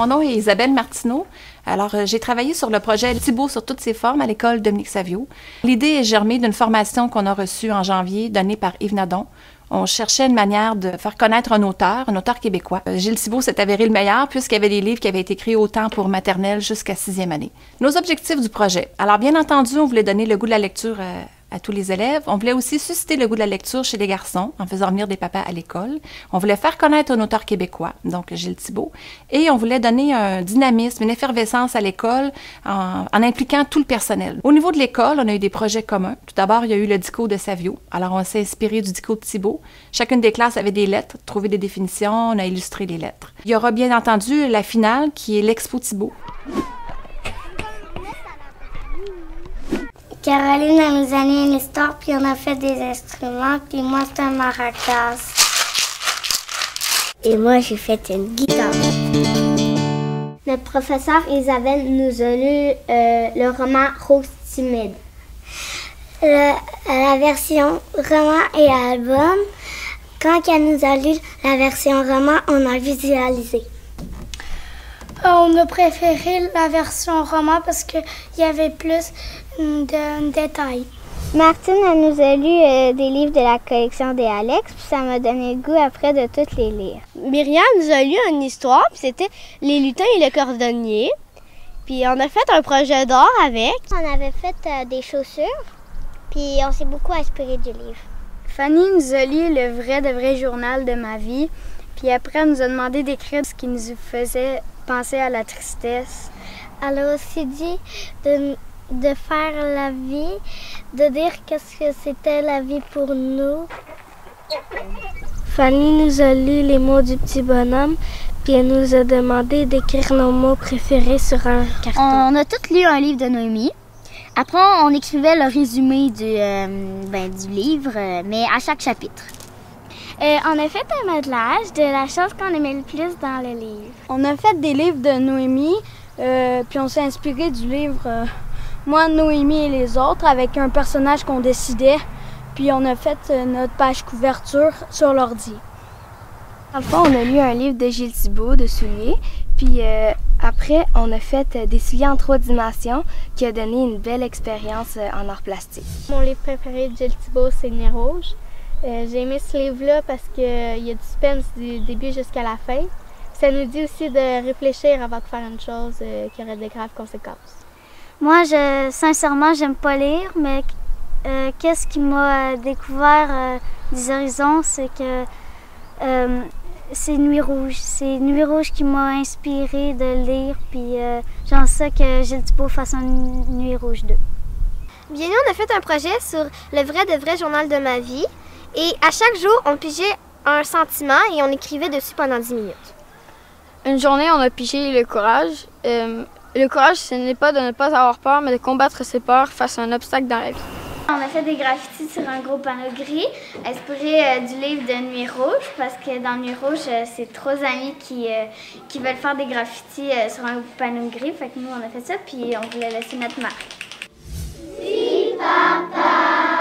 Mon nom est Isabelle Martineau. Alors, j'ai travaillé sur le projet Thibault sur toutes ses formes à l'école Dominique Savio. L'idée est germée d'une formation qu'on a reçue en janvier, donnée par Yves Nadon. On cherchait une manière de faire connaître un auteur québécois. Gilles Thibault s'est avéré le meilleur puisqu'il y avait des livres qui avaient été écrits autant pour maternelle jusqu'à 6e année. Nos objectifs du projet. Alors, bien entendu, on voulait donner le goût de la lecture à tous les élèves. On voulait aussi susciter le goût de la lecture chez les garçons en faisant venir des papas à l'école. On voulait faire connaître un auteur québécois, donc Gilles Thibault. Et on voulait donner un dynamisme, une effervescence à l'école en impliquant tout le personnel. Au niveau de l'école, on a eu des projets communs. Tout d'abord, il y a eu le dico de Savio. Alors, on s'est inspiré du dico de Thibault. Chacune des classes avait des lettres, trouvé des définitions, on a illustré les lettres. Il y aura bien entendu la finale qui est l'Expo Thibault. Caroline a nous donné une histoire, puis on a fait des instruments, puis moi, c'est un maracas. Et moi, j'ai fait une guitare. Notre professeure Isabelle nous a lu le roman Rose timide. La version roman et album, quand elle nous a lu la version roman, on a visualisé. On a préféré la version roman parce qu'il y avait plus de détails. Martine, elle nous a lu des livres de la collection des Alex, puis ça m'a donné le goût après de toutes les lire. Myriam nous a lu une histoire, puis c'était Les lutins et le cordonnier. Puis on a fait un projet d'art avec. On avait fait des chaussures, puis on s'est beaucoup inspiré du livre. Fanny nous a lu le vrai de vrai journal de ma vie, puis après elle nous a demandé d'écrire ce qui nous faisait penser à la tristesse. Elle a aussi dit de faire la vie, de dire qu'est-ce que c'était la vie pour nous. Fanny nous a lu les mots du petit bonhomme, puis elle nous a demandé d'écrire nos mots préférés sur un carton. On a tous lu un livre de Noémie. Après, on écrivait le résumé du livre, mais à chaque chapitre. On a fait un modelage de la chose qu'on aimait le plus dans le livre. On a fait des livres de Noémie, puis on s'est inspiré du livre Moi, Noémie et les autres, avec un personnage qu'on décidait, puis on a fait notre page couverture sur l'ordi. Enfin, on a lu un livre de Gilles Thibault, de souliers, puis après, on a fait des souliers en 3 dimensions qui a donné une belle expérience en art plastique. Mon livre préféré de Gilles Thibault, c'est Nuit rouge. J'ai aimé ce livre-là parce qu'il y a du suspense du début jusqu'à la fin. Ça nous dit aussi de réfléchir avant de faire une chose qui aurait de graves conséquences. Moi, sincèrement, j'aime pas lire, mais qu'est-ce qui m'a découvert des horizons, c'est que c'est Nuit rouge. C'est Nuit rouge qui m'a inspiré de lire, puis j'en sais que Gilles Thibault fasse un Nuit rouge 2. Bien, nous, on a fait un projet sur le vrai de vrai journal de ma vie. Et à chaque jour, on pigeait un sentiment et on écrivait dessus pendant 10 minutes. Une journée, on a pigé le courage. Le courage, ce n'est pas de ne pas avoir peur, mais de combattre ses peurs face à un obstacle dans la vie. On a fait des graffitis sur un gros panneau gris, inspiré du livre de Nuit rouge, parce que dans Nuit rouge, c'est 3 amis qui veulent faire des graffitis sur un panneau gris. Fait que nous, on a fait ça, puis on voulait laisser notre marque. Si papa